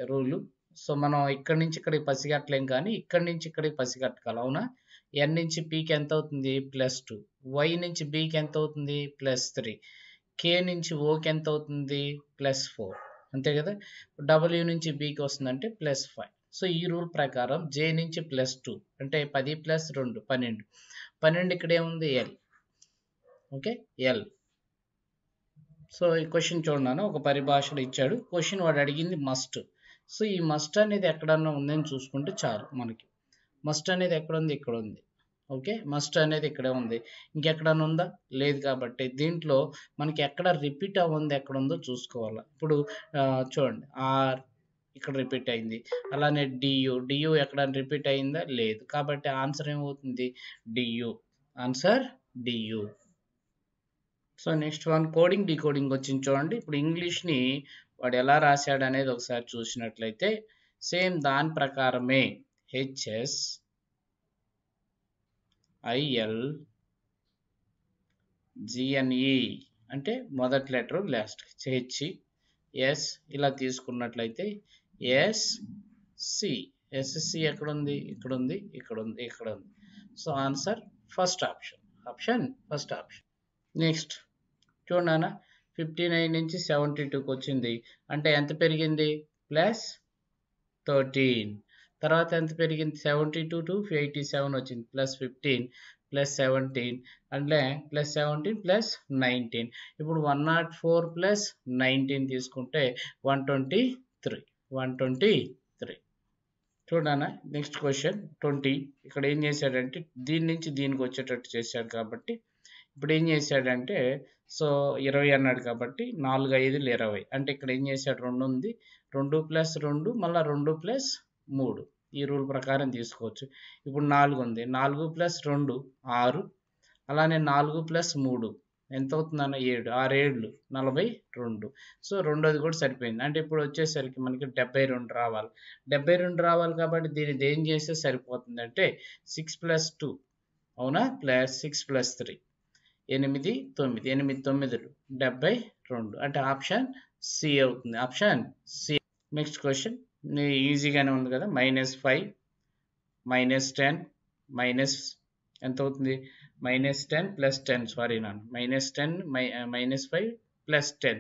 Rule. So, మనం ఇక్కడి నుంచి ఇక్కడికి పసిగట్టలేం కానీ, ఇక్కడి నుంచి ఇక్కడికి పసిగట్టగలం. అవునా? ఎన్ నుంచి పీకి ఎంత అవుతుంది? +2. వై నుంచి బీకి ఎంత అవుతుంది? +3. కే నుంచి ఓకి ఎంత అవుతుంది? +4. అంతే కదా? డబ్ల్యూ నుంచి బీకి వస్తుందంటే +5. సో, ఈ రూల్ ప్రకారం జే నుంచి +2 అంటే 10 + 2 12. 12 ఇక్కడ ఏముంది? ఎల్. Okay, L. సో, ఈ క్వశ్చన్ చూడండి, ఒక పరిభాషలో ఇచ్చాడు. క్వశ్చన్ వాడు అడిగింది మస్ట్. సో, ఈ మస్ట్ అనేది ఎక్కడన్నా ఉందని చూసుకుంటే చాలు మనకి. మస్ట్ అనేది ఎక్కడ ఉంది? ఇక్కడ ఉంది. ఓకే, మస్ట్ అనేది ఇక్కడే ఉంది. ఇంకెక్కడన్నా ఉందా? లేదు. కాబట్టి దీంట్లో మనకి ఎక్కడ రిపీట్ అవ్వంది ఎక్కడ ఉందో చూసుకోవాలి. ఇప్పుడు చూడండి, ఆర్ ఇక్కడ రిపీట్ అయింది. అలానే డియు ఎక్కడన్నా రిపీట్ అయిందా? లేదు. కాబట్టి ఆన్సర్ ఏమవుతుంది? DU. Answer DU. So, next one coding decoding వచ్చింది చూడండి. ఇప్పుడు ఇంగ్లీష్ని వాడు ఎలా రాశాడు అనేది ఒకసారి చూసినట్లయితే సేమ్ దాని ప్రకారమే హెచ్ఎస్ ఐఎల్ జిఎన్ఈ అంటే మొదటి లెటర్ లాస్ట్ హెచ్ ఎస్ ఇలా తీసుకున్నట్లయితే ఎస్సి. ఎస్సి ఎక్కడుంది? ఇక్కడ ఉంది, ఇక్కడ ఉంది, ఇక్కడ ఉంది. So, answer first option. First option. Next చూడనా, 59 నుంచి 72కి వచ్చింది. అంటే ఎంత పెరిగింది? +13. తర్వాత ఎంత పెరిగింది? 72 to 87 వచ్చింది. +15 +17 అంటే +17 +19. ఇప్పుడు 104 + 19 తీసుకుంటే 123. చూడనా, నెక్స్ట్ క్వశ్చన్ 20. ఇక్కడ ఏం చేశాడంటే దీని నుంచి దీనికి వచ్చేటట్టు చేశాడు. కాబట్టి ఇప్పుడు ఏం చేశాడంటే సో 20 అన్నాడు కాబట్టి 4 5 20. అంటే ఇక్కడ ఏం చేశాడు? 2 ఉంది, 2 + 2 మళ్ళీ 2 + 3. ఈ రూల్ ప్రకారం తీసుకోవచ్చు. ఇప్పుడు 4 ఉంది, 4 + 2 6. అలానే 4 + 3 ఎంత అవుతుందన్న? 7. 6 7 42. సో, రెండోది కూడా సరిపోయింది. అంటే ఇప్పుడు వచ్చేసరికి మనకి 72 రావాలి. 72 రావాలి కాబట్టి దీన్ని ఏం చేస్తే సరిపోతుంది అంటే 6 + 2 అవునా? +6 + 3 8 9. 8 9 72 అంటే ఆప్షన్ సి అవుతుంది. Option C. నెక్స్ట్ క్వశ్చన్ ఈజీగానే ఉంది కదా. -5 -10 మైనస్ ఎంత అవుతుంది? -10 + 10 సారీ నాన్న, -10 -5 + 10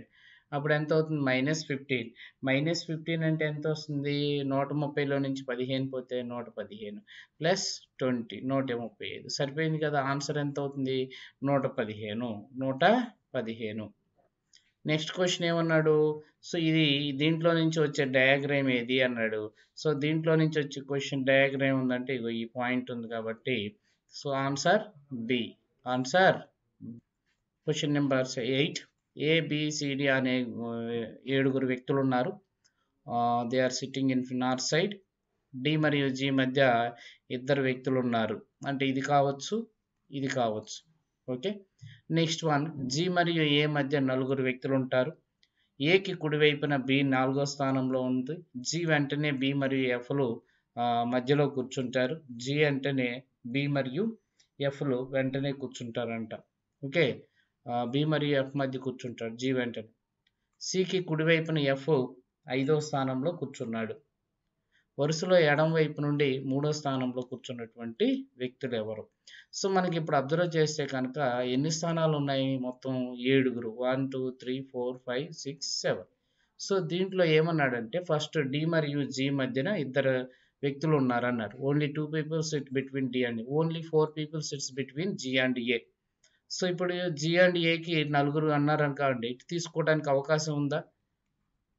అప్పుడు ఎంత అవుతుంది? -15. -15 అంటే ఎంత వస్తుంది? 130లో నుంచి 15 పోతే 115 +20 135. సరిపోయింది కదా. ఆన్సర్ ఎంత అవుతుంది? 115. నెక్స్ట్ క్వశ్చన్ ఏమన్నాడు? సో, ఇది దీంట్లో నుంచి వచ్చే డయాగ్రామ్ ఏది అన్నాడు. సో, దీంట్లో నుంచి వచ్చే క్వశ్చన్ డయాగ్రామ్ ఉందంటే ఇగో ఈ పాయింట్ ఉంది కాబట్టి so answer B. Answer question number 8. A B C D అనే 7 వ్యక్తులు ఉన్నారు. They are sitting in north side. D మరియు జి మధ్య 2 వ్యక్తులు ఉన్నారు. అంటే ఇది కావచ్చు, ఇది కావచ్చు. ఓకే, నెక్స్ట్ వన్ జి మరియు ఏ మధ్య 4 వ్యక్తులు ఉంటారు. ఏకి కుడివైపున బి 4వ స్థానంలో ఉంది. జి వెంటనే బి మరియు ఎఫ్లు మధ్యలో కూర్చుంటారు. జి వెంటనే బి మరియు ఎఫ్లు వెంటనే కూర్చుంటారంట. ఓకే, బి మరియు ఎఫ్ మధ్య కూర్చుంటాడు జి వెంటనే. సికి కుడివైపున ఎఫ్ 5వ స్థానంలో కూర్చున్నాడు. వరుసలో ఎడమ వైపు నుండి 3వ స్థానంలో కూర్చున్నటువంటి వ్యక్తులు ఎవరు? సో, మనకి ఇప్పుడు అబ్జర్వ్ చేస్తే కనుక ఎన్ని స్థానాలు ఉన్నాయి? మొత్తం 7. 1 2 3 4 5 6 7. సో, దీంట్లో ఏమన్నాడంటే ఫస్ట్ డి మరియు జి మధ్యన 2 వ్యక్తులు ఉన్నారన్నారు. Only 2 people sit between D and only 4 people sits between G and A. So, ఇప్పుడు జి అండ్ ఏకి 4 అన్నారనుకోండి, ఇటు తీసుకోవడానికి అవకాశం ఉందా?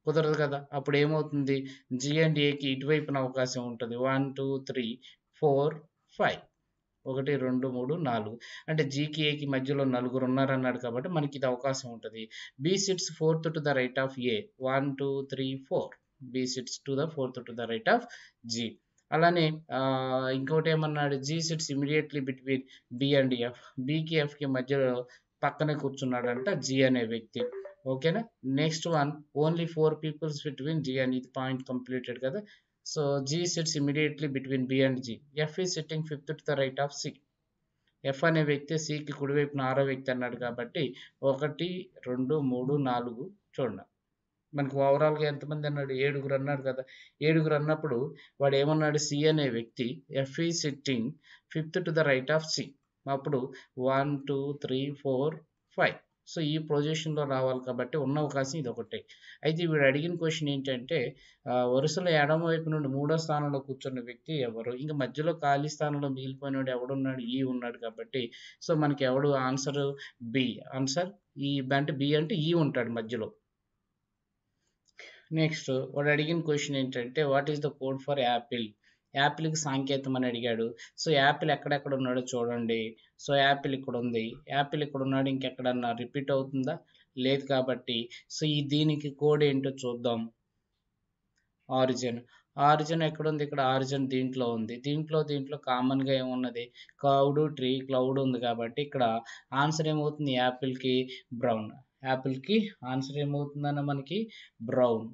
కుదరదు కదా. అప్పుడు ఏమవుతుంది? జి అండ్ ఏకి ఇటువైపున అవకాశం ఉంటుంది. 1 2 3 4 5 1 2 3 4 అంటే జీకి ఏకి మధ్యలో 4 ఉన్నారన్నాడు కాబట్టి మనకి ఇది అవకాశం ఉంటుంది. B sits 4th to the right of A. 1 2 3 4 B sits to the 4th to the right of G. అలానే ఇంకోటి ఏమన్నాడు? G sits immediately between B and F. బికి ఎఫ్కి మధ్యలో పక్కనే కూర్చున్నాడంట జి అనే వ్యక్తి. ఓకేనా. Next one only 4 people between G and ఇది పాయింట్ కంప్లీటెడ్ కదా. So G sits immediately between B and G. F is sitting 5th to the right of C. F అనే వ్యక్తి సికి కుడివైపున 6వ వ్యక్తి అన్నాడు కాబట్టి 1 2 3 4 చూడండి. మనకు ఓవరాల్‌గా ఎంతమంది అన్నాడు? 7 అన్నాడు కదా! 7 అన్నప్పుడు వాడు ఏమన్నాడు? సి అనే వ్యక్తి F is sitting fifth to the right of C. అప్పుడు 1, 2, 3, 4, 5. సో, ఈ పొజిషన్‌లో రావాలి కాబట్టి ఉన్న అవకాశం ఇదొకటే. అయితే వీడు అడిగిన క్వెషన్ ఏంటంటే వరుసలో ఎడమ వైపు నుండి మూడో స్థానంలో కూర్చున్న వ్యక్తి ఎవరు? ఇంక మధ్యలో ఖాళీ స్థానంలో మిగిలిపోయినోడు ఎవడున్నాడు? ఈ ఉన్నాడు కాబట్టి సో, మనకి ఎవడు ఆన్సరు బి. ఆన్సర్ ఈ అంటే బి అంటే ఈ ఉంటాడు మధ్యలో. నెక్స్ట్ వాడు అడిగిన క్వెషన్ ఏంటంటే what is the code for apple? యాపిల్‌కి సాంకేతం అని అడిగాడు. సో, యాపిల్ ఎక్కడెక్కడ ఉన్నాడో చూడండి. సో, యాపిల్ ఇక్కడ ఉంది. యాపిల్ ఇక్కడ ఉన్నాడు. ఇంకెక్కడన్నా రిపీట్ అవుతుందా? లేదు కాబట్టి సో, దీనికి కోడ్ ఏంటో చూద్దాం. ఆరిజిన్. ఆరిజిన్ ఎక్కడుంది? ఇక్కడ ఆరిజిన్ దీంట్లో ఉంది. దీంట్లో కామన్‌గా ఏమున్నది? ట్రీ, క్లౌడ్ ఉంది కాబట్టి ఇక్కడ ఆన్సర్ ఏమవుతుంది? యాపిల్‌కి బ్రౌన్. యాపిల్‌కి ఆన్సర్ ఏమవుతుందన్న మనకి బ్రౌన్.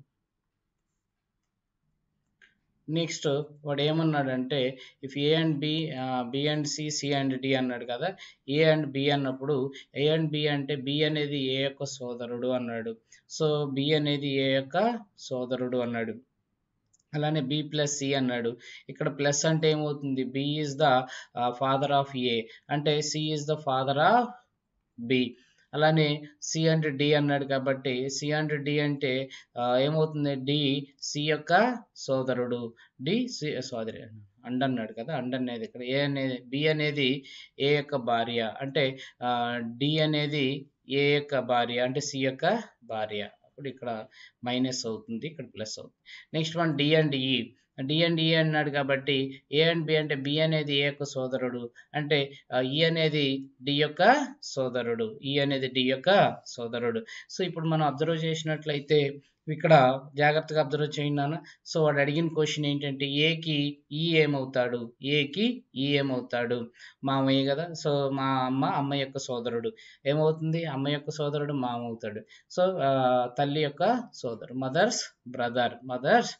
నెక్స్ట్ వాడు ఏమన్నాడంటే if A and B B and C, C and D అన్నాడు కదా! ఏ అండ్ బి అన్నప్పుడు ఏ అండ్ బి అంటే బి అనేది ఏ యొక్క సోదరుడు అన్నాడు. సో, బి అనేది ఏ యొక్క సోదరుడు అన్నాడు. అలానే బి ప్లస్ సి అన్నాడు. ఇక్కడ ప్లస్ అంటే ఏమవుతుంది? B is the father of A అంటే C is the father of B. అలానే సి అండ్ డి అన్నాడు కాబట్టి సి అండ్ డి అంటే ఏమవుతుంది? డి సి యొక్క సోదరుడు. డి సి సోదరి అండ్ అన్నాడు కదా! అండ్ అనేది ఇక్కడ ఏ అనేది బి అనేది ఏ యొక్క భార్య అంటే డి అనేది ఏ యొక్క భార్య అంటే సి యొక్క భార్య. అప్పుడు ఇక్కడ మైనస్ అవుతుంది. ఇక్కడ ప్లస్ అవుతుంది. నెక్స్ట్ వన్ డి అండ్ ఈ. డి అండ్ ఈ అన్నాడు కాబట్టి ఏ అండ్ బి అంటే బి అనేది ఏ యొక్క సోదరుడు అంటే ఈ అనేది డి యొక్క సోదరుడు. ఈ అనేది డి యొక్క సోదరుడు. సో, ఇప్పుడు మనం అబ్జర్వ్ చేసినట్లయితే ఇక్కడ జాగ్రత్తగా అబ్జర్వ్ చేయండి నాన్న. సో, వాడు అడిగిన క్వెషన్ ఏంటంటే ఏకి ఈ ఏమవుతాడు? ఏకి ఈ ఏమవుతాడు? మామయ్య కదా! సో, మా అమ్మ యొక్క సోదరుడు. ఏమవుతుంది? అమ్మ యొక్క సోదరుడు మామ అవుతాడు. సో, తల్లి యొక్క సోదరుడు. Mothers brother. మదర్స్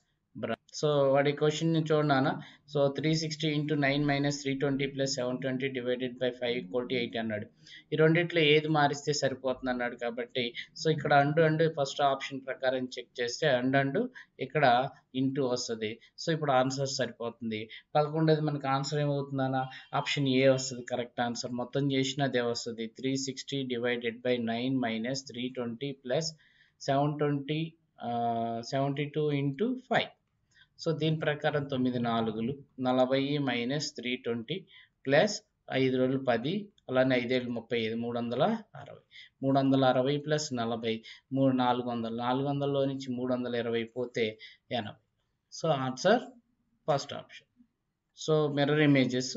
సో, వాడి క్వెషన్‌ని చూడు నాన్న. So, 360 into 9 minus 320 plus 720 divided by 5 equal to 8 అన్నాడు. ఈ రెండిట్లో ఏది మారిస్తే సరిపోతుంది అన్నాడు కాబట్టి సో, ఇక్కడ అండ్ ఫస్ట్ ఆప్షన్ ప్రకారం చెక్ చేస్తే అండ్ ఇక్కడ ఇంటూ వస్తది. సో, ఇప్పుడు ఆన్సర్ సరిపోతుంది. 11ది మనకి ఆన్సర్ ఏమవుతుంది నాన్న? ఆప్షన్ ఏ వస్తది కరెక్ట్ ఆన్సర్. మొత్తం చేసినా అదే వస్తది. 360 divided by 9 minus 320 plus 720 72 into 5. So, దీని ప్రకారం 9 నాలుగులు 40 మైనస్ 320 ప్లస్ 5 రోజులు 10 అలానే 5 ఏళ్ళు 35 360. 360 ప్లస్ 40 400. 400లో నుంచి 320 పోతే 80. So, answer first option. So, mirror images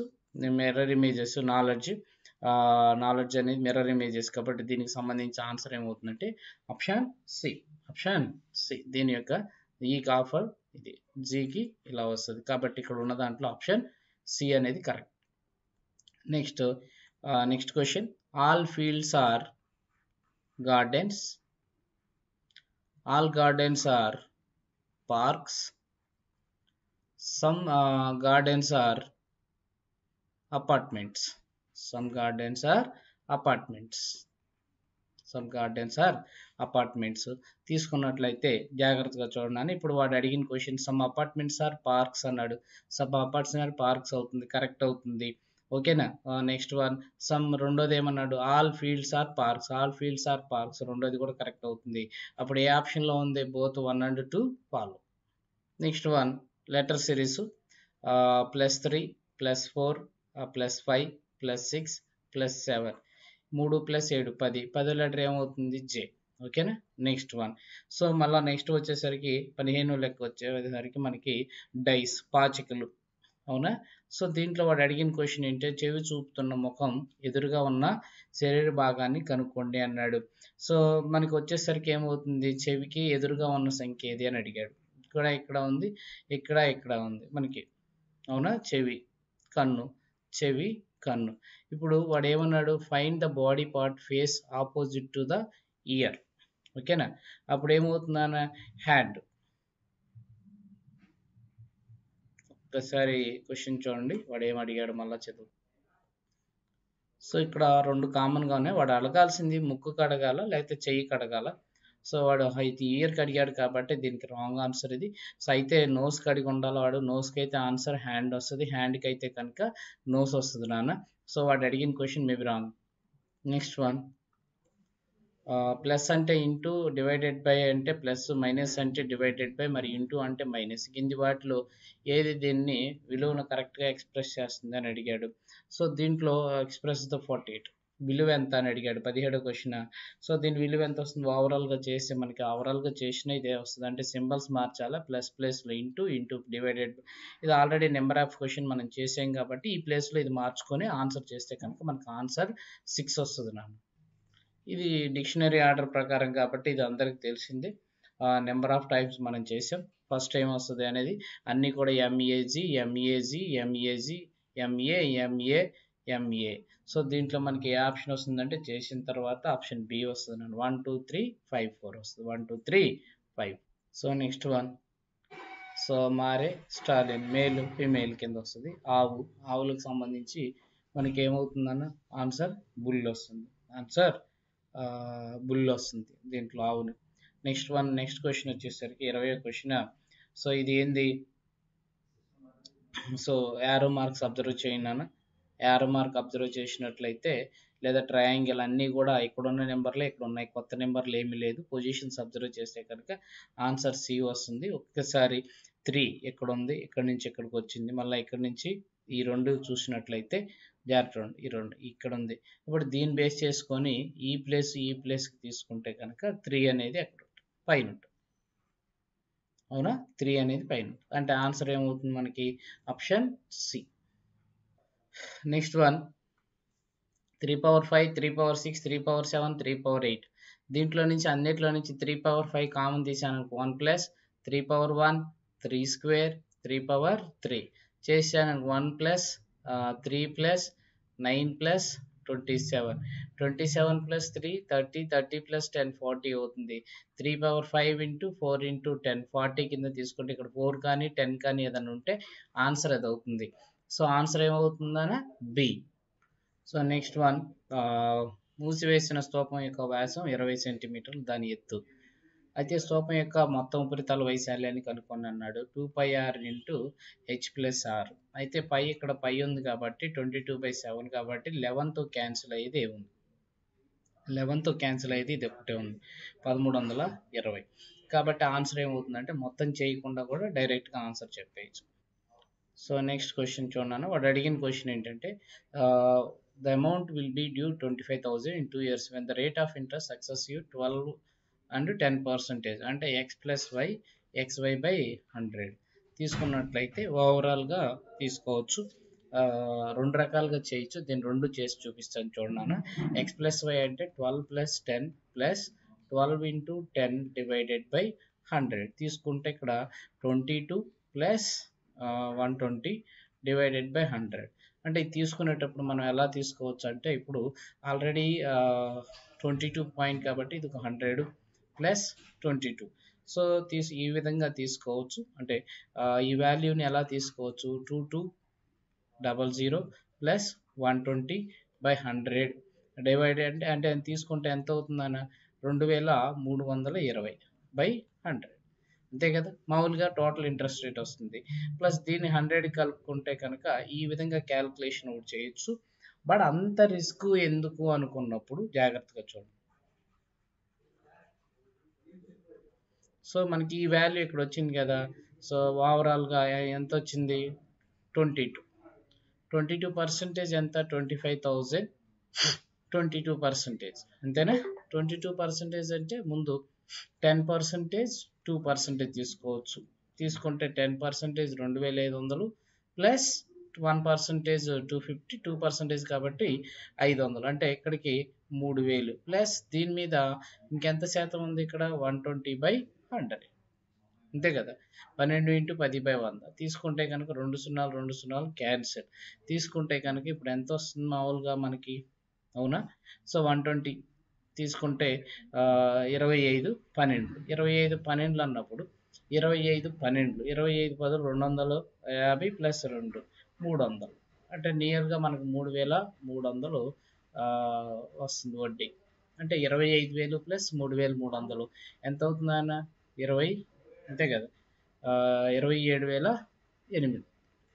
knowledge అనేది మిర్రర్ ఇమేజెస్ కాబట్టి దీనికి సంబంధించి ఆన్సర్ ఏమవుతుందంటే ఆప్షన్ సి. ఆప్షన్ సి దీని యొక్క ఈ ఆఫర్ ఇది జీకి ఇలా వస్తుంది కాబట్టి ఇక్కడ ఉన్న దాంట్లో ఆప్షన్ సి అనేది correct. Next question all fields are gardens. All gardens are parks. Some gardens are apartments. Some gardens are apartments. Some gardens are apartments. తీసుకున్నట్లయితే జాగ్రత్తగా చూడండి. ఇప్పుడు వాడు అడిగిన question some apartments are parks అన్నాడు. సమ్ అపార్ట్మెంట్స్ ఆర్ పార్క్స్ అవుతుంది. Correct అవుతుంది. ఓకేనా? నెక్స్ట్ వన్ రెండోది ఏమన్నాడు? All fields are parks. All fields are parks రెండోది కూడా కరెక్ట్ అవుతుంది. అప్పుడు ఏ ఆప్షన్లో ఉంది? Both 1 and 2 follow. Next one letter series +3 +4 +5 +6 +7 3 + 7 10. 10 letter ఏమవుతుంది? జే. ఓకేనా? నెక్స్ట్ వన్ సో మళ్ళీ నెక్స్ట్ వచ్చేసరికి 15 లెక్క వచ్చేసరికి మనకి డైస్ పాచికలు. అవునా? సో దీంట్లో వాడు అడిగిన క్వశ్చన్ ఏంటంటే చెవి చూపుతున్న ముఖం ఎదురుగా ఉన్న శరీర భాగాన్ని కనుక్కోండి అన్నాడు. సో మనకి వచ్చేసరికి ఏమవుతుంది? చెవికి ఎదురుగా ఉన్న సంఖ్య ఏది అని అడిగాడు. ఇక్కడ ఉంది, ఇక్కడ ఉంది మనకి. అవునా? చెవి కన్ను. ఇప్పుడు వాడు ఏమన్నాడు? Find the body part face opposite to the year. ఓకేనా? అప్పుడు ఏమవుతుందన్న హ్యాండ్. ఒకసారి క్వశ్చన్ చూడండి వాడు ఏం అడిగాడు మళ్ళా చదువు. సో ఇక్కడ 2 కామన్గా ఉన్నాయి. వాడు అడగాల్సింది ముక్కు కడగాల లేకపోతే చెయ్యి కడగాల. సో వాడు అయితే ఇయర్కి అడిగాడు కాబట్టి దీనికి రాంగ్ ఆన్సర్ ఇది. సో అయితే నోస్కి అడిగి ఉండాలి వాడు. నోస్కి అయితే ఆన్సర్ హ్యాండ్ వస్తుంది, హ్యాండ్కి అయితే కనుక నోస్ వస్తుంది నాన్న. సో వాడు అడిగిన question maybe wrong. Next one, plus అంటే ఇంటూ, డివైడెడ్ బై అంటే ప్లస్, మైనస్ అంటే డివైడెడ్ బై, మరి ఇంటూ అంటే మైనస్. కింది వాటిలో ఏది దీన్ని విలువను కరెక్ట్గా ఎక్స్ప్రెస్ చేస్తుంది అని అడిగాడు. సో దీంట్లో ఎక్స్ప్రెస్ ద 48 విలువ ఎంత అని అడిగాడు, 17వ క్వశ్చన్. సో దీని విలువ ఎంత వస్తుంది ఓవరాల్గా చేస్తే మనకి, ఓవరాల్గా చేసిన ఇదే వస్తుంది. అంటే సింబల్స్ మార్చాలా, ప్లస్ ప్లేస్లో ఇంటూ, ఇంటూ డివైడెడ్. ఇది ఆల్రెడీ నెంబర్ ఆఫ్ క్వశ్చన్ మనం చేసాం కాబట్టి ఈ ప్లేస్లో ఇది మార్చుకొని ఆన్సర్ చేస్తే కనుక మనకు ఆన్సర్ 6 వస్తుంది నాన్న. ఇది డిక్షనరీ ఆర్డర్ ప్రకారం కాబట్టి ఇది అందరికి తెలిసిందే. నెంబర్ ఆఫ్ టైమ్స్ మనం చేసాం. ఫస్ట్ టైం వస్తుంది అనేది అన్నీ కూడా ఎంఏజీ, ఎంఏజీ, ఎంఏజీ, ఎంఏ, ఎంఏ, ఎంఏ. సో దీంట్లో మనకి ఏ ఆప్షన్ వస్తుందంటే చేసిన తర్వాత ఆప్షన్ బి వస్తుంది. 1 2 3 5 4 వస్తుంది. 1 2 3 5. సో నెక్స్ట్ వన్, సో మారే స్టాలిన్ మేల్ ఫిమేల్ కింద వస్తుంది. ఆవులకు సంబంధించి మనకి ఏమవుతుందన్న ఆన్సర్ బుల్ వస్తుంది. ఆన్సర్ బుల్ వస్తుంది దీంట్లో ఆవుని. నెక్స్ట్ వన్, నెక్స్ట్ క్వశ్చన్ వచ్చేసరికి 20వ క్వశ్చన్. సో ఇది ఏంది, సో యారో మార్క్స్ అబ్జర్వ్ చేయండి అన్న. యారో మార్క్ అబ్జర్వ్ చేసినట్లయితే లేదా ట్రయాంగిల్ అన్నీ కూడా ఇక్కడున్న నెంబర్లే ఇక్కడ ఉన్నాయి, కొత్త నెంబర్లు ఏమీ లేదు. పొజిషన్స్ అబ్జర్వ్ చేస్తే కనుక ఆన్సర్ సి వస్తుంది. ఒక్కసారి 3 ఇక్కడ ఉంది, ఇక్కడ నుంచి ఇక్కడికి వచ్చింది, మళ్ళీ ఇక్కడ నుంచి ఈ రెండు చూసినట్లయితే జాగ్రత్త, ఈ రెండు ఇక్కడ ఉంది. ఇప్పుడు దీన్ని బేస్ చేసుకొని ఈ ప్లేస్కి తీసుకుంటే కనుక 3 అనేది అక్కడ పైన ఉంటుంది. అవునా, 3 అనేది పైన ఉంటుంది. అంటే ఆన్సర్ ఏమవుతుంది మనకి ఆప్షన్ సి. Next one, 3/5, 3/6, 3/7, 3/8. దీంట్లో నుంచి అన్నిట్లో నుంచి 3/5 కామన్ తీసాను. 1 ప్లస్ 3/1, 3 స్క్వేర్, 3/3 చేశాను. 1 plus 3 plus 9 plus 27, 27 plus 3 30, 30 plus 10 40 అవుతుంది. 3/5 ఇంటూ 4 ఇంటూ 10 40 కింద తీసుకుంటే ఇక్కడ 4 కానీ 10 కానీ ఏదైనా ఉంటే ఆన్సర్ అది అవుతుంది. సో ఆన్సర్ ఏమవుతుందన్న బి. సో నెక్స్ట్ వన్, మూసివేసిన స్తూపం యొక్క వ్యాసం 20 సెంటీమీటర్లు, దాని ఎత్తు. అయితే స్తూపం యొక్క మొత్తం ఉపరితల వైశాల్యాన్ని కనుక్కొని అన్నాడు. 2πr into h plus are. అయితే పై ఇక్కడ పై ఉంది కాబట్టి 22/7 కాబట్టి 11తో క్యాన్సిల్ అయ్యేది ఏముంది, 11తో క్యాన్సిల్ అయ్యేది ఇది ఒకటే ఉంది, 1320. కాబట్టి ఆన్సర్ ఏమవుతుందంటే మొత్తం చేయకుండా కూడా డైరెక్ట్గా ఆన్సర్ చెప్పేయచ్చు. సో నెక్స్ట్ క్వశ్చన్ చూడన్నాను. వాడు అడిగిన క్వశ్చన్ ఏంటంటే the amount will be due 25,000 in 2 years when the rate of interest successive 12 and 10%. అంటే x plus Y xy by 100 తీసుకున్నట్లయితే ఓవరాల్గా తీసుకోవచ్చు. రెండు రకాలుగా చేయొచ్చు. దీన్ని రెండు చేసి చూపిస్తాను చూడన్నాను. x ప్లస్ వై అంటే 12 plus 10 plus 12 into 10 divided by 100 తీసుకుంటే ఇక్కడ 22 ప్లస్ 120 డివైడెడ్ బై 100. అంటే ఇది తీసుకునేటప్పుడు మనం ఎలా తీసుకోవచ్చు అంటే ఇప్పుడు ఆల్రెడీ 22 పాయింట్ కాబట్టి ఇది ఒక 100 ప్లస్ 22. సో ఈ విధంగా తీసుకోవచ్చు. అంటే ఈ వాల్యూని ఎలా తీసుకోవచ్చు, 2200 ప్లస్ 120 బై 100 డివైడెడ్ అంటే తీసుకుంటే ఎంత అవుతుందన్న 2320 బై 100. అంతే కదా, మామూలుగా టోటల్ ఇంట్రెస్ట్ రేట్ వస్తుంది. ప్లస్ దీన్ని 100 కలుపుకుంటే కనుక ఈ విధంగా క్యాల్కులేషన్ ఒకటి చేయొచ్చు. బట్ అంత రిస్క్ ఎందుకు అనుకున్నప్పుడు జాగ్రత్తగా చూడండి. సో మనకి ఈ వాల్యూ ఇక్కడ వచ్చింది కదా. సో ఓవరాల్గా ఎంత వచ్చింది, 22% ఎంత, 25,000, 22%. అంతేనా. 22% అంటే ముందు 10% 2% తీసుకోవచ్చు. తీసుకుంటే 10% 2500 ప్లస్ 1% 250, 2% కాబట్టి 500. అంటే ఇక్కడికి 3000 ప్లస్ దీని మీద ఇంకెంత శాతం ఉంది ఇక్కడ 120/100. అంతే కదా. 12 ఇంటూ 10/100 తీసుకుంటే కనుక 2 సున్నాలు 2 సున్నాలు క్యాన్సిల్. తీసుకుంటే కనుక ఇప్పుడు ఎంత వస్తుంది మామూలుగా మనకి, అవునా. సో 120 తీసుకుంటే 25 12 25 12 అన్నప్పుడు 25 12 25 10 250 ప్లస్ 2 300. అంటే నియర్గా మనకు 3300 వస్తుంది వడ్డీ. అంటే 25,000 ప్లస్ 3,300 ఎంత అవుతుంది అన్న 20 అంతే కదా 27,008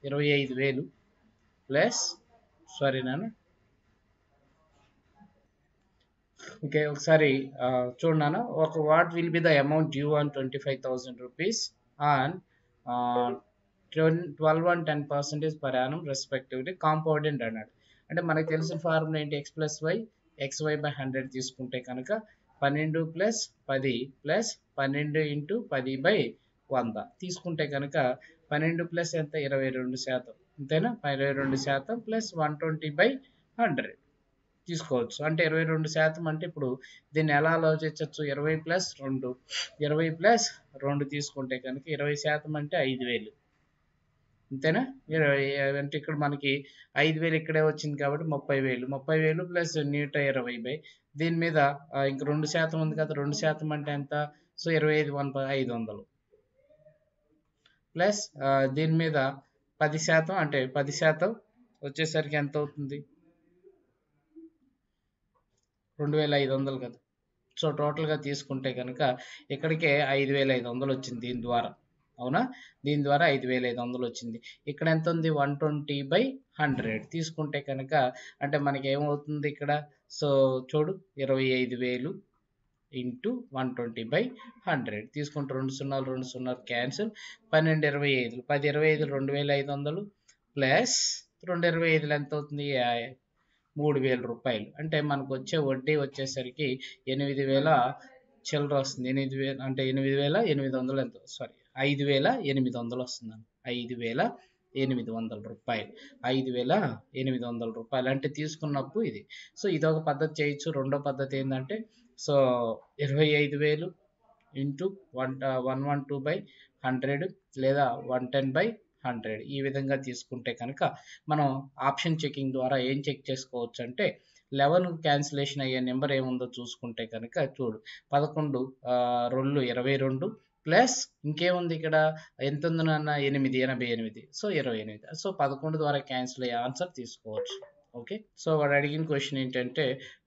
25,000 ప్లస్ సారీ నాన్న ఓకే ఒకసారి చూడన్నాను ఒక what will be the amount due on 25,000 rupees on 12 and 10% per annum respectively compounded అన్నాడు అంటే మనకు తెలిసిన ఫార్ములా ఏంటి X plus Y XY by 100 తీసుకుంటే కనుక 12 ప్లస్ 10 ప్లస్ 12 ఇంటూ 10/100 తీసుకుంటే కనుక 12 ప్లస్ ఎంత 22% అంతేనా 22% ప్లస్ 120/100 తీసుకోవచ్చు అంటే 22% అంటే ఇప్పుడు దీన్ని ఎలా ఆలోచించవచ్చు 20 ప్లస్ 2 20 ప్లస్ 2 తీసుకుంటే కనుక 20% అంటే 5,000 అంతేనా అంటే ఇక్కడ మనకి 5,000 ఇక్కడే వచ్చింది కాబట్టి 30,000 ప్లస్ 120 దీని మీద ఇంక 2% ఉంది కదా 2% అంటే ఎంత సో 25,500 ప్లస్ దీని మీద 10% అంటే 10% వచ్చేసరికి ఎంత అవుతుంది 2,500 కదా సో టోటల్గా తీసుకుంటే కనుక ఇక్కడికే 5,500 వచ్చింది దీని ద్వారా అవునా దీని ద్వారా 5,500 వచ్చింది ఇక్కడ ఎంత ఉంది 120/100 తీసుకుంటే కనుక అంటే మనకి ఏమవుతుంది ఇక్కడ సో చూడు 25,000 ఇంటూ 120/100 తీసుకుంటే 2 సున్నాలు 2 సున్నాలు క్యాన్సిల్ 12 25 10 25 2,500 ప్లస్ 2 25 ఎంత అవుతుంది 3,000 రూపాయలు అంటే మనకు వచ్చే వడ్డీ వచ్చేసరికి 8,000 చిల్లర వస్తుంది 8,000 అంటే 8,800 ఎంత సారీ 5,800 వస్తుందండి 5,800 రూపాయలు 5,800 రూపాయలు అంటే తీసుకున్నప్పుడు ఇది సో ఇదొక పద్ధతి చేయొచ్చు రెండో పద్ధతి ఏంటంటే సో 25,000 ఇంటూ 112/100 లేదా 110/100 ఈ విధంగా తీసుకుంటే కనుక మనం ఆప్షన్ చెకింగ్ ద్వారా ఏం చెక్ చేసుకోవచ్చు అంటే 11 క్యాన్సిలేషన్ అయ్యే నెంబర్ ఏముందో చూసుకుంటే కనుక చూడు 11 2 22 ప్లస్ ఇంకేముంది ఇక్కడ ఎంత ఉంది నాన్న 888 సో 28 సో 11 ద్వారా క్యాన్సిల్ అయ్యే ఆన్సర్ తీసుకోవచ్చు ఓకే సో వాడు అడిగిన క్వశ్చన్ ఏంటంటే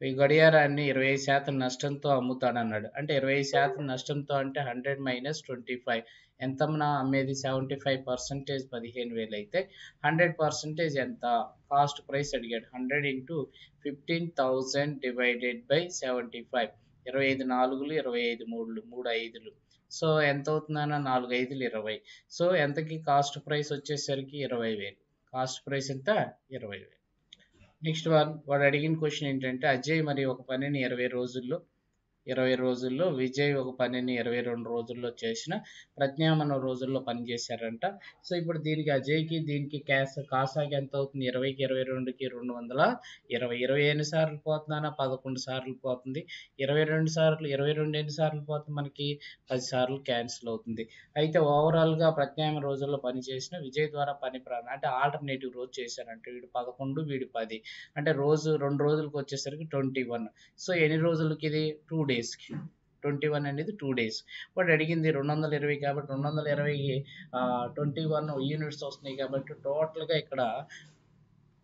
ఈ గడియారాన్ని 25% నష్టంతో అమ్ముతాడన్నాడు అంటే 25% నష్టంతో అంటే 100 - 25 ఎంత అమ్మేది 75% 15,000 అయితే 100% ఎంత కాస్ట్ ప్రైస్ అడిగాడు 100 ఇంటూ 15,000 డివైడెడ్ బై 75 25 నాలుగులు 25 మూడులు 3 ఐదులు సో ఎంత అవుతుందన్న 4 5లు 20 సో ఎంతకి కాస్ట్ ప్రైస్ వచ్చేసరికి 20,000 కాస్ట్ ప్రైస్ ఎంత 20,000 నెక్స్ట్ వాడు అడిగిన క్వశ్చన్ ఏంటంటే అజయ్ మరి ఒక పనిని 20 రోజుల్లో విజయ్ ఒక పనిని 22 రోజుల్లో చేసిన ప్రజ్ఞామన రోజుల్లో పనిచేశారంట సో ఇప్పుడు దీనికి అజయ్కి దీనికి కాసాకి ఎంత అవుతుంది 20కి 22కి 220 20 ఎన్నిసార్లు పోతుందన్న 11 సార్లు పోతుంది 22 సార్లు 22 ఎన్నిసార్లు పోతుంది మనకి 10 సార్లు క్యాన్సిల్ అవుతుంది అయితే ఓవరాల్గా ప్రజ్ఞామన రోజుల్లో పనిచేసిన విజయ్ ద్వారా పని ప్రాణం అంటే ఆల్టర్నేటివ్ రోజు చేశారంటే వీడు 11 వీడు 10 అంటే రోజు 2 రోజులకు వచ్చేసరికి 21 సో ఎన్ని రోజులకి ఇది 2 డేస్కి 21 అనేది 2 డేస్ వాడు అడిగింది 220 కాబట్టి 220కి 21 యూనిట్స్ వస్తున్నాయి కాబట్టి టోటల్గా ఇక్కడ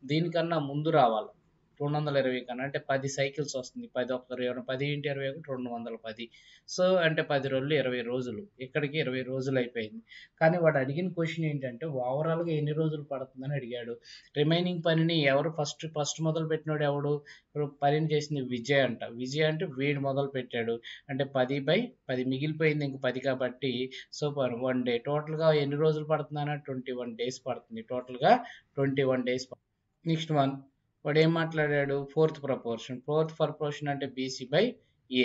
దీనికన్నా ముందు రావాలి 220 కన్నా అంటే 10 సైకిల్స్ వస్తుంది 10 1 10 × 21 210 సో అంటే 10 రోజులు 20 రోజులు ఇక్కడికి 20 రోజులు అయిపోయింది కానీ వాడు అడిగిన క్వశ్చన్ ఏంటంటే ఓవరాల్గా ఎన్ని రోజులు పడుతుందని అడిగాడు రిమైనింగ్ పనిని ఎవరు ఫస్ట్ మొదలు పెట్టినాడు ఎవడు ఇప్పుడు పనిని చేసింది విజయ్ అంట విజయ్ అంటే వీడు మొదలు పెట్టాడు అంటే 10/10 మిగిలిపోయింది ఇంక 10 కాబట్టి సో 1 డే టోటల్గా ఎన్ని రోజులు పడుతుందన్న 21 డేస్ పడుతుంది టోటల్గా 21 డేస్ నెక్స్ట్ వాడు ఏం మాట్లాడాడు ఫోర్త్ ప్రపోర్షన్ అంటే BC/A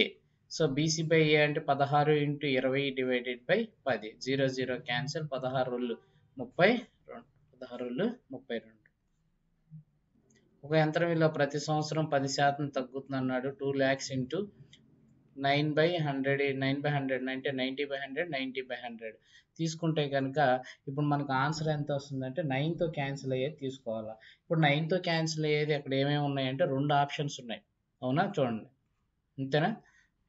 సో BC/A అంటే 16 × 20 డివైడెడ్ బై 10 0 0 క్యాన్సిల్ 16 32 ఒక యంత్రం విలువ ప్రతి సంవత్సరం 10% తగ్గుతుంది అన్నాడు 2 lakhs ఇంటూ 9/100 అంటే 90/100 90/100 తీసుకుంటే కనుక ఇప్పుడు మనకు ఆన్సర్ ఎంత వస్తుందంటే 9తో క్యాన్సిల్ అయ్యేది తీసుకోవాలా ఇప్పుడు 9తో క్యాన్సిల్ అయ్యేది అక్కడ ఏమేమి ఉన్నాయంటే 2 ఆప్షన్స్ ఉన్నాయి అవునా చూడండి అంతేనా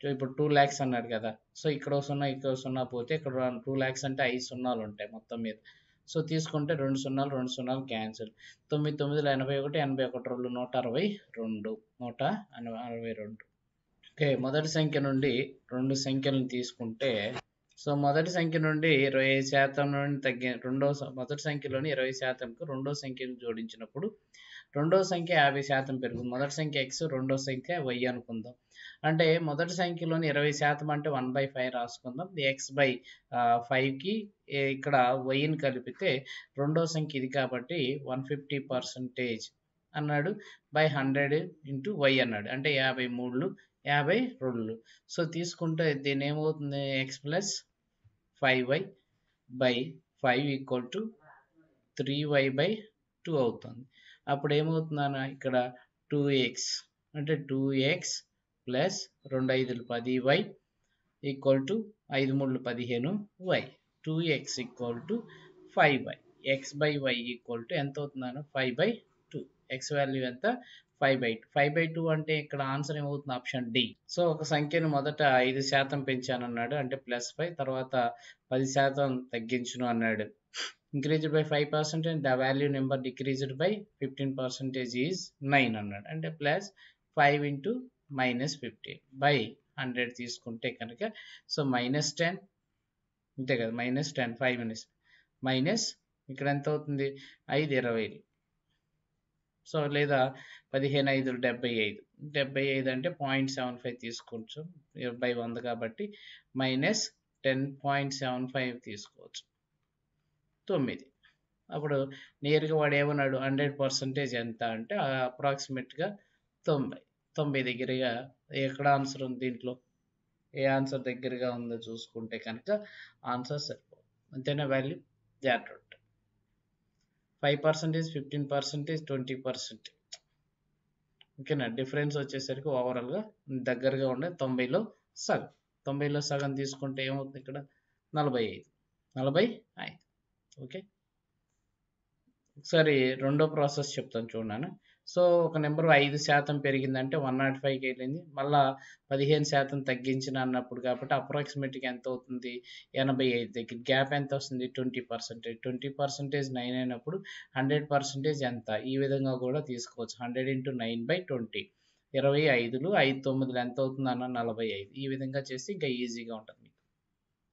ఇప్పుడు 2 lakhs అన్నాడు కదా సో ఇక్కడ ఇక్కడ సున్నా పోతే ఇక్కడ 2 lakhs అంటే 5 సున్నాలు ఉంటాయి మొత్తం మీద సో తీసుకుంటే 2 సున్నాలు క్యాన్సిల్ 9 9 81 81 2 162 162 ఓకే, మొదటి సంఖ్య నుండి 2 సంఖ్యలను తీసుకుంటే, సో మొదటి సంఖ్య నుండి 25% నుండి మొదటి సంఖ్యలోని 20%కు రెండో సంఖ్యను జోడించినప్పుడు రెండో సంఖ్య 50% పెరుగుతుంది. మొదటి సంఖ్య x, రెండో సంఖ్య y అనుకుందాం. అంటే మొదటి సంఖ్యలోని 20% అంటే 1/5 రాసుకుందాం. x/5కి ఇక్కడ వైని కలిపితే రెండో సంఖ్య ఇది కాబట్టి 150% అన్నాడు బై 100 ఇంటూ వై అన్నాడు. అంటే 53 సో తీసుకుంటే దీని ఏమవుతుంది, X plus 5y by 5 equal to 3y/2 అవుతుంది. అప్పుడు ఏమవుతుందన్న ఇక్కడ 2x అంటే 2x plus 2 5 10y equal to 5 3 15y. 2x equal to 5y. x/y equal to ఎంత అవుతుందన్న 5/2. x వాల్యూ ఎంత 5/2. 5/2 అంటే ఇక్కడ ఆన్సర్ ఏమవుతుంది, ఆప్షన్ డి. సో ఒక సంఖ్యను మొదట 5% పెంచానన్నాడు అంటే +5, తర్వాత 10% తగ్గించును అన్నాడు. Increased by 5% the value number decreased by 15% is 9 అన్నాడు. అంటే +5 ఇంటూ -15 బై 100 తీసుకుంటే కనుక సో -10 అంతే కదా, -10 5 మైనస్ ఇక్కడ ఎంత అవుతుంది 5 20 సో లేదా 15 5 75 75 అంటే 0.75 తీసుకోవచ్చు బై 100 కాబట్టి -10.75 తీసుకోవచ్చు 9. అప్పుడు నేరుగా వాడు ఏమన్నాడు 100% ఎంత అంటే అప్రాక్సిమేట్గా 90 దగ్గరగా ఎక్కడ ఆన్సర్ ఉంది, దీంట్లో ఏ ఆన్సర్ దగ్గరగా ఉందో చూసుకుంటే కనుక ఆన్సర్ సరిపోదు. అంతేనా, వాల్యూ జాగ్రత్త. 5%, 15%, 20%. ఓకేనా, డిఫరెన్స్ వచ్చేసరికి ఓవరాల్గా దగ్గరగా ఉండే 90లో సగం. 90లో సగం తీసుకుంటే ఏమవుతుంది ఇక్కడ 45. ఓకే, ఒకసారి రెండో ప్రాసెస్ చెప్తాను చూడండి. సో ఒక నెంబర్ 5% పెరిగిందంటే 105కి వెళ్ళింది, మళ్ళీ 15% తగ్గించిన అన్నప్పుడు కాబట్టి అప్రాక్సిమేట్గా ఎంత అవుతుంది 85 దగ్గర గ్యాప్ ఎంత వస్తుంది 20%. 20% 9 అయినప్పుడు 100% ఎంత, ఈ విధంగా కూడా తీసుకోవచ్చు. 100 × 9/20 25 5 9 ఎంత అవుతుంది అన్న 45. ఈ విధంగా చేస్తే ఇంకా ఈజీగా ఉంటుంది.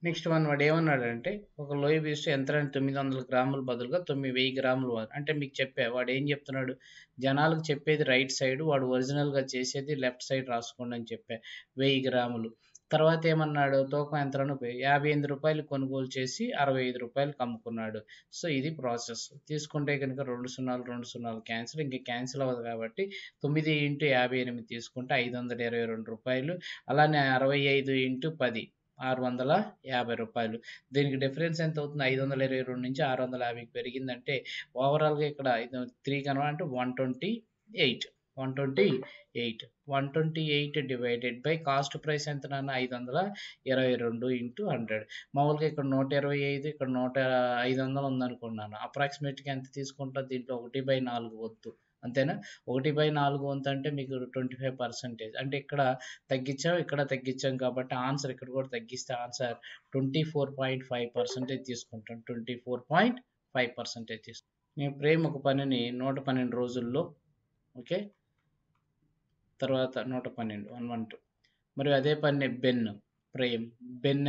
నెక్స్ట్ వన్ వాడు ఏమన్నాడంటే ఒక లోయ బీస్ట్ యంత్రాన్ని 900 గ్రాముల బదులుగా 1000 గ్రాములు అంటే మీకు వాడు ఏం చెప్తున్నాడు, జనాలకు చెప్పేది రైట్ సైడ్, వాడు ఒరిజినల్గా చేసేది లెఫ్ట్ సైడ్ రాసుకోండి అని 1000 గ్రాములు. తర్వాత ఏమన్నాడు, తూకం యంత్రాన్ని 58 రూపాయలు కొనుగోలు చేసి 65 రూపాయలకు అమ్ముకున్నాడు. సో ఇది ప్రాసెస్. తీసుకుంటే కనుక 2 0 క్యాన్సిల్, ఇంకా క్యాన్సిల్ అవ్వదు కాబట్టి 9 × 58 తీసుకుంటే 522 రూపాయలు. అలానే 65 × 10 650 రూపాయలు. దీనికి డిఫరెన్స్ ఎంత అవుతుంది, 522 నుంచి 650కి పెరిగిందంటే ఓవరాల్గా ఇక్కడ 3 కనుక అంటే 128 డివైడెడ్ బై కాస్ట్ ప్రైస్ ఎంత నాన్న 522 × 100. మామూలుగా ఇక్కడ 125, ఇక్కడ 500 ఉందనుకున్నాను. అప్రాక్సిమేట్గా ఎంత తీసుకుంటారు, దీంట్లో 1/4 వంతు. అంతేనా, 1/4 వంతు అంటే మీకు 25%. అంటే ఇక్కడ తగ్గించాం కాబట్టి ఆన్సర్ ఇక్కడ కూడా తగ్గిస్తే ఆన్సర్ 24.5% తీసుకుంటాం. 24.5% తీసుకుంటాం. నేను ప్రేమ్ ఒక పనిని 112 రోజుల్లో, ఓకే, తర్వాత 112 112 మరియు అదే పని బెన్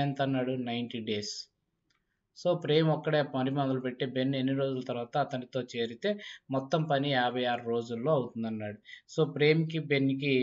ఎంత అన్నాడు 90 days. సో ప్రేమ్ ఒక్కడే పని మొదలుపెట్టి బెన్ ఎన్ని రోజుల తర్వాత అతనితో చేరితే మొత్తం పని 56 రోజుల్లో అవుతుందన్నాడు. సో ప్రేమ్కి బెన్కి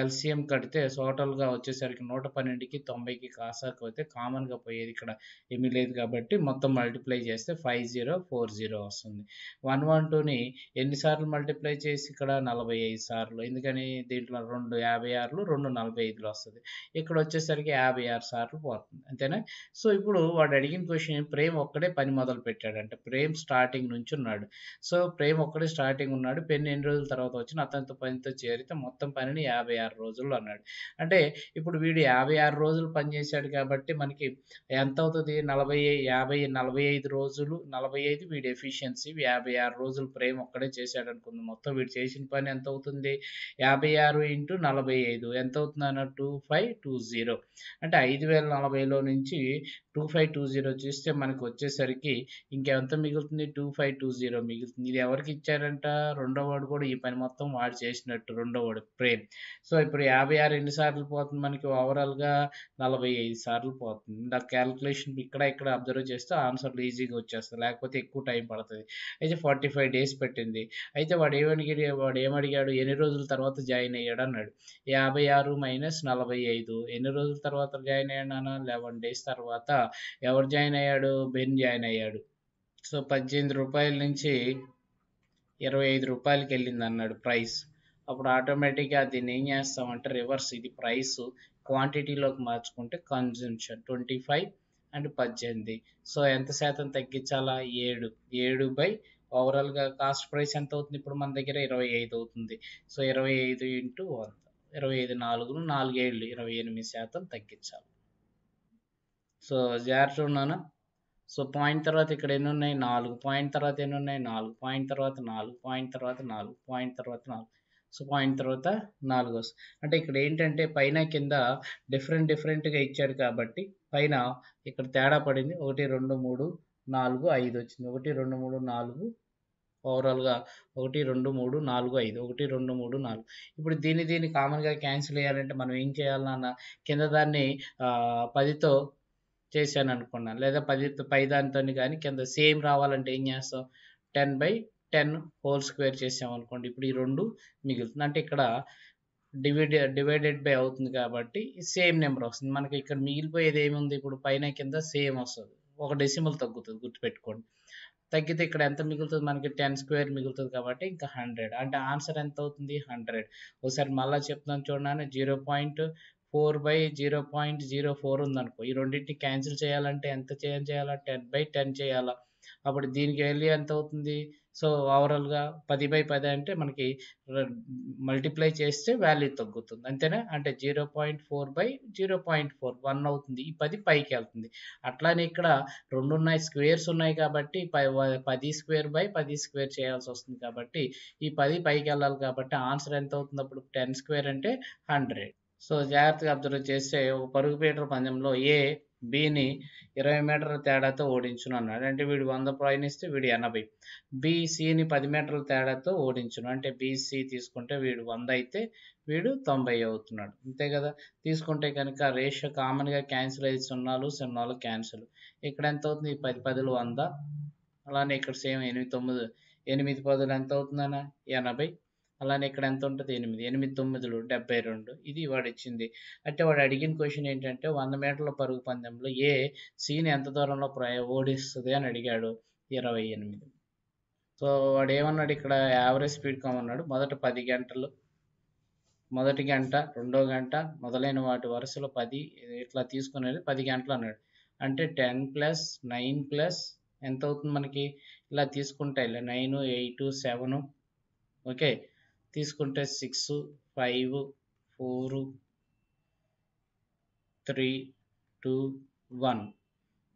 ఎల్సిఎం కడితే టోటల్గా వచ్చేసరికి 112కి 90కి కాసాకపోతే కామన్గా పోయేది ఇక్కడ ఏమీ లేదు కాబట్టి మొత్తం మల్టిప్లై చేస్తే 5040 వస్తుంది. 112ని ఎన్నిసార్లు మల్టిప్లై చేసి ఇక్కడ 45 సార్లు, ఎందుకని దీంట్లో 2 56లు 2 45లు వస్తుంది. ఇక్కడ వచ్చేసరికి 56 సార్లు పోతుంది. అంతేనా. సో ఇప్పుడు వాడు అడిగిన క్వశ్చన్, ప్రేమ్ ఒక్కడే పని మొదలు పెట్టాడంటే ప్రేమ్ స్టార్టింగ్ నుంచి ఉన్నాడు. సో ప్రేమ్ ఒక్కడే స్టార్టింగ్ ఉన్నాడు, పెన్ ఎన్ని రోజుల తర్వాత వచ్చిన అతనితో పనితో చేరితే మొత్తం పనిని 56 రోజుల్లో అన్నాడు. అంటే ఇప్పుడు వీడు 56 రోజులు పనిచేశాడు కాబట్టి మనకి ఎంత అవుతుంది 45 రోజులు 45 వీడి ఎఫిషియన్సీ, 56 రోజులు ప్రేమ్ ఒక్కడే చేశాడు అనుకుంది. మొత్తం వీడు చేసిన పని ఎంత అవుతుంది 56 × 45 ఎంత అవుతుంది అన్న 2520. అంటే 5040లో నుంచి 2520 చూస్తే మనకు వచ్చేసరికి ఇంకెంత మిగులుతుంది 2520 మిగులుతుంది. ఇది ఎవరికి ఇచ్చారంట, రెండో వాడు కూడా ఈ పని మొత్తం వాడు చేసినట్టు రెండో వాడు ప్రేమ్. సో సో ఇప్పుడు 56 ఎన్నిసార్లు పోతుంది మనకి ఓవరాల్గా 45 సార్లు పోతుంది. ఇందాక క్యాలిక్యులేషన్ ఇక్కడ అబ్జర్వ్ చేస్తే ఆన్సర్లు ఈజీగా వచ్చేస్తాయి, లేకపోతే ఎక్కువ టైం పడుతుంది. అయితే 45 డేస్ పెట్టింది. అయితే వాడు ఏమడిగాడు, ఎన్ని రోజుల తర్వాత జాయిన్ అయ్యాడు అన్నాడు. 56 మైనస్ 45 ఎన్ని రోజుల తర్వాత జాయిన్ అయ్యాడు నాన్న? 11 డేస్ తర్వాత. ఎవరు జాయిన్ అయ్యాడు? బెన్ జాయిన్ అయ్యాడు. సో 18 రూపాయల నుంచి 25 రూపాయలకి వెళ్ళింది అన్నాడు ప్రైస్. అప్పుడు ఆటోమేటిక్గా దీన్ని ఏం చేస్తామంటే రివర్స్, ఇది ప్రైస్ క్వాంటిటీలోకి మార్చుకుంటే కన్జంప్షన్ 25 అండ్ 18. సో ఎంత శాతం తగ్గించాలా? 7 బై ఓవరాల్గా కాస్ట్ ప్రైస్ ఎంత అవుతుంది ఇప్పుడు మన దగ్గర? 25 అవుతుంది. సో 25 ఇంటూ 100, 25 4 4 7 28% తగ్గించాలి. సో జాగ్రత్త ఉన్నానా? సో పాయింట్ తర్వాత ఇక్కడ ఎన్ని ఉన్నాయి? 4. పాయింట్ తర్వాత ఎన్ని ఉన్నాయి? 4. పాయింట్ తర్వాత 4. పాయింట్ తర్వాత 4. పాయింట్ తర్వాత 4. సో పాయింట్ తర్వాత 4 వస్తుంది. అంటే ఇక్కడ ఏంటంటే పైన కింద డిఫరెంట్గా ఇచ్చాడు కాబట్టి పైన ఇక్కడ తేడా పడింది. 1 2 3 4 5 వచ్చింది. 1 2 3 4 ఓవరాల్గా 1 2 3 4 5 1 2 3 4. ఇప్పుడు దీన్ని కామన్గా క్యాన్సిల్ చేయాలంటే మనం ఏం చేయాలి నాన్న? కింద దాన్ని 10తో చేశాను అనుకున్నాను, లేదా 10 పై దానితో కానీ కింద సేమ్ రావాలంటే ఏం చేస్తాం? 10/10 హోల్ స్క్వేర్ చేసామనుకోండి. ఇప్పుడు ఈ 2 మిగులుతుంది. అంటే ఇక్కడ డివైడెడ్ బై అవుతుంది కాబట్టి సేమ్ నెంబర్ వస్తుంది. మనకి ఇక్కడ మిగిలిపోయేది ఏముంది? ఇప్పుడు పైన కింద సేమ్ వస్తుంది, ఒక డెసిమల్ తగ్గుతుంది, గుర్తుపెట్టుకోండి. తగ్గితే ఇక్కడ ఎంత మిగులుతుంది మనకి? 10 స్క్వేర్ మిగులుతుంది కాబట్టి ఇంకా 100. అంటే ఆన్సర్ ఎంత అవుతుంది? 100. ఒకసారి మళ్ళీ చెప్తున్నాను చూడండి. 0.4/0.04 ఉందనుకో. ఈ రెండింటిని క్యాన్సిల్ చేయాలంటే ఎంత చేయాలా? 10/10 చేయాలా? అప్పుడు దీనికి వెళ్ళి ఎంత అవుతుంది? సో ఓవరాల్గా 10/10 అంటే మనకి మల్టిప్లై చేస్తే వాల్యూ తగ్గుతుంది, అంతేనా? అంటే 0.4/0.4 1 అవుతుంది. ఈ 10 పైకి వెళ్తుంది. అట్లానే ఇక్కడ 2 ఉన్నాయి, స్క్వేర్స్ ఉన్నాయి కాబట్టి 10 స్క్వేర్ బై 10 స్క్వేర్ చేయాల్సి వస్తుంది. కాబట్టి ఈ 10 పైకి వెళ్ళాలి కాబట్టి ఆన్సర్ ఎంత అవుతుంది అప్పుడు? 10 స్క్వేర్ అంటే 100. సో జాగ్రత్తగా అబ్జర్వ్ చేస్తే ఒక పరుగు పీటర్ పందెంలో ఏ బిని 20 మీటర్ల తేడాతో ఓడించును అన్నాడు. అంటే వీడు 100 ప్రయాణిస్తే వీడు 80. బి సిని 10 మీటర్ల తేడాతో ఓడించును. అంటే బీసీ తీసుకుంటే వీడు 100 అయితే వీడు 90 అవుతున్నాడు, అంతే కదా? తీసుకుంటే కనుక రేషియో కామన్గా క్యాన్సిల్ అయితే 0 క్యాన్సిల్. ఇక్కడ ఎంత అవుతుంది? 10 10లు 100. అలానే ఇక్కడ సేమ్ 8 9 8 10లు ఎంత అవుతుందన్న? 80. అలానే ఇక్కడ ఎంత ఉంటుంది? 8 8 9లు 72. ఇది వాడు ఇచ్చింది. అంటే వాడు అడిగిన క్వశ్చన్ ఏంటంటే 100 మీటర్ల పరుగు పందెంలో ఏ సిని ఎంత దూరంలో ఓడిస్తుంది అని అడిగాడు. 28. సో వాడు ఏమన్నాడు ఇక్కడ? యావరేజ్ స్పీడ్ కమన్నాడు. మొదటి గంట, రెండో గంట మొదలైన వాటి వరుసలో 10 ఇట్లా తీసుకునేది 10 గంటలు అన్నాడు. అంటే 10 + 9 + ఎంత అవుతుంది మనకి? ఇలా తీసుకుంటే 9 8 7, ఓకే, తీసుకుంటే 6 5 4 3 2 1,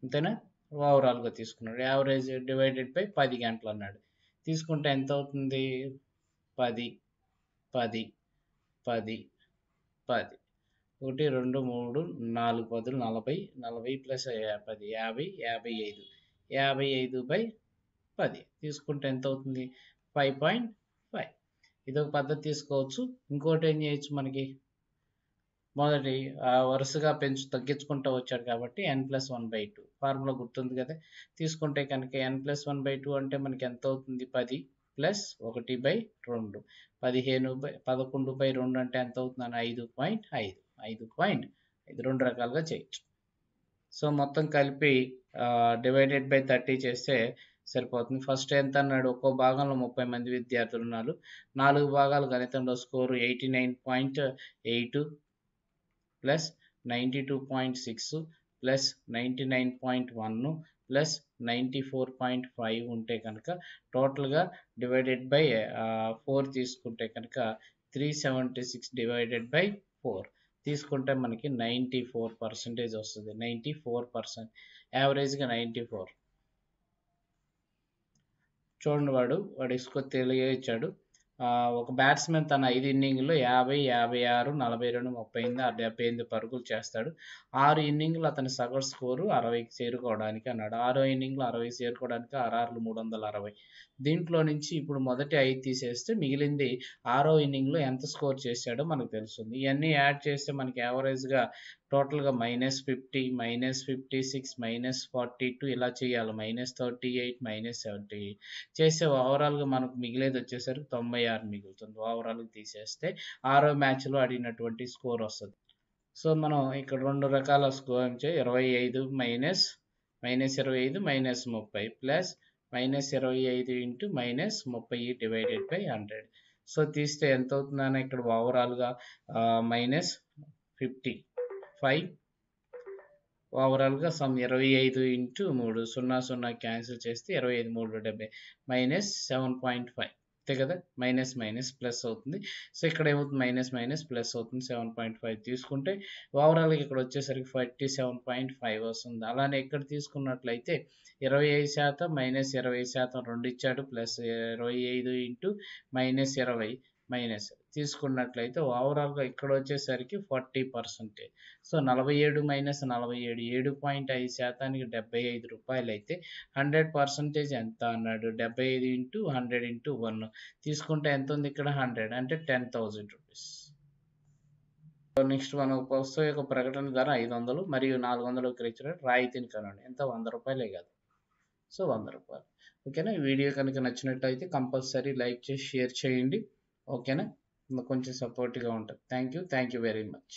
అంతేనా? ఓవరాల్గా తీసుకున్నాడు. యావరేజ్ డివైడెడ్ బై 10 గంటలు అన్నాడు. తీసుకుంటే ఎంత అవుతుంది? 10 10 10 10 1 2 3 4 10 40 40 + 10 50 55 55/10 తీసుకుంటే ఎంత అవుతుంది? 5.5. ఇది ఒక పద్ధతి తీసుకోవచ్చు. ఇంకోటి ఏం చేయొచ్చు మనకి? మొదటి వరుసగా తగ్గించుకుంటూ వచ్చాడు కాబట్టి n+1/2 ఫార్ములా గుర్తుంది కదా? తీసుకుంటే కనుక n+1/2 అంటే మనకి ఎంత అవుతుంది? 10 + 1/2. 11/2 అంటే ఎంత అవుతుందని? 5.5. 5.5 రెండు రకాలుగా చేయొచ్చు. సో మొత్తం కలిపి డివైడెడ్ బై 30 చేస్తే సరిపోతుంది. ఫస్ట్ ఎంత అన్నాడు? ఒక్కో భాగంలో 30 మంది విద్యార్థులు ఉన్నారు. 4 భాగాలు గణితంలో స్కోరు 89.8 ప్లస్ 92.6 ప్లస్ 99.1 ప్లస్ 94.5 ఉంటే కనుక టోటల్గా డివైడెడ్ బై 4 తీసుకుంటే కనుక 376 డివైడెడ్ బై 4 తీసుకుంటే మనకి 94% వస్తుంది. 94%, యావరేజ్గా 94. చూడండి వాడు తెలియ ఇచ్చాడు. ఒక బ్యాట్స్మెన్ తన 5 ఇన్నింగ్స్లో 50, 56, 42, 38, 78 పరుగులు చేస్తాడు. 6 ఇన్నింగ్లు అతని సగటు స్కోరు 60కి చేరుకోవడానికి అన్నాడు. 6వ ఇన్నింగ్లో 60 చేరుకోవడానికి 6 360. దీంట్లో నుంచి ఇప్పుడు మొదటి 5 తీసేస్తే మిగిలింది 6వ ఇన్నింగ్లో ఎంత స్కోర్ చేశాడో మనకు తెలుస్తుంది. ఇవన్నీ యాడ్ చేస్తే మనకి యావరేజ్గా టోటల్గా -50, -56, -42 ఇలా చేయాలి. -38, -78 చేస్తే ఓవరాల్గా మనకు మిగిలేది వచ్చేసరికి 96 మిగులుతుంది. ఓవరాల్గా తీసేస్తే 6వ మ్యాచ్లో అడిగినటువంటి స్కోర్ వస్తుంది. సో మనం ఇక్కడ 2 రకాల score 25 -25 -30 plus -25 into -30 divided by 100. So తీస్తే ఎంత అవుతుందని ఇక్కడ ఓవరాల్గా -55 ఓవరాల్గా సమ్ 25 ఇంటూ 3 0 క్యాన్సిల్ చేస్తే 25 3 70 -7.5 అంతే కదా. మైనస్ ప్లస్ అవుతుంది. సో ఇక్కడ ఏమవుతుంది ప్లస్ అవుతుంది. 7.5 తీసుకుంటే ఓవరాల్గా ఇక్కడ వచ్చేసరికి 47.5 వస్తుంది. అలానే ఇక్కడ తీసుకున్నట్లయితే 25% -20% రెండు ఇచ్చాడు. ప్లస్ 25 ఇంటూ -20 మైనస్ తీసుకున్నట్లయితే ఓవరాల్గా ఇక్కడ వచ్చేసరికి 40%. సో 47 - 47 7.5% 75 రూపాయలు అయితే 100% ఎంత అన్నాడు. 75 ఇంటూ 100 ఇంటూ 1 తీసుకుంటే ఎంత ఉంది ఇక్కడ 100 అంటే 10,000 రూపీస్. నెక్స్ట్ మన వస్తువు యొక్క ప్రకటన ధర 500 మరియు 400 ఇచ్చిన రాయితీని కనండి. ఎంత 100 రూపాయలే కాదు. సో 100 రూపాయలు. ఓకేనా. ఈ వీడియో కనుక నచ్చినట్లయితే కంపల్సరీ లైక్ చేసి షేర్ చేయండి. ఓకేనా. కొంచెం సపోర్ట్గా ఉంటుంది. Thank you very much.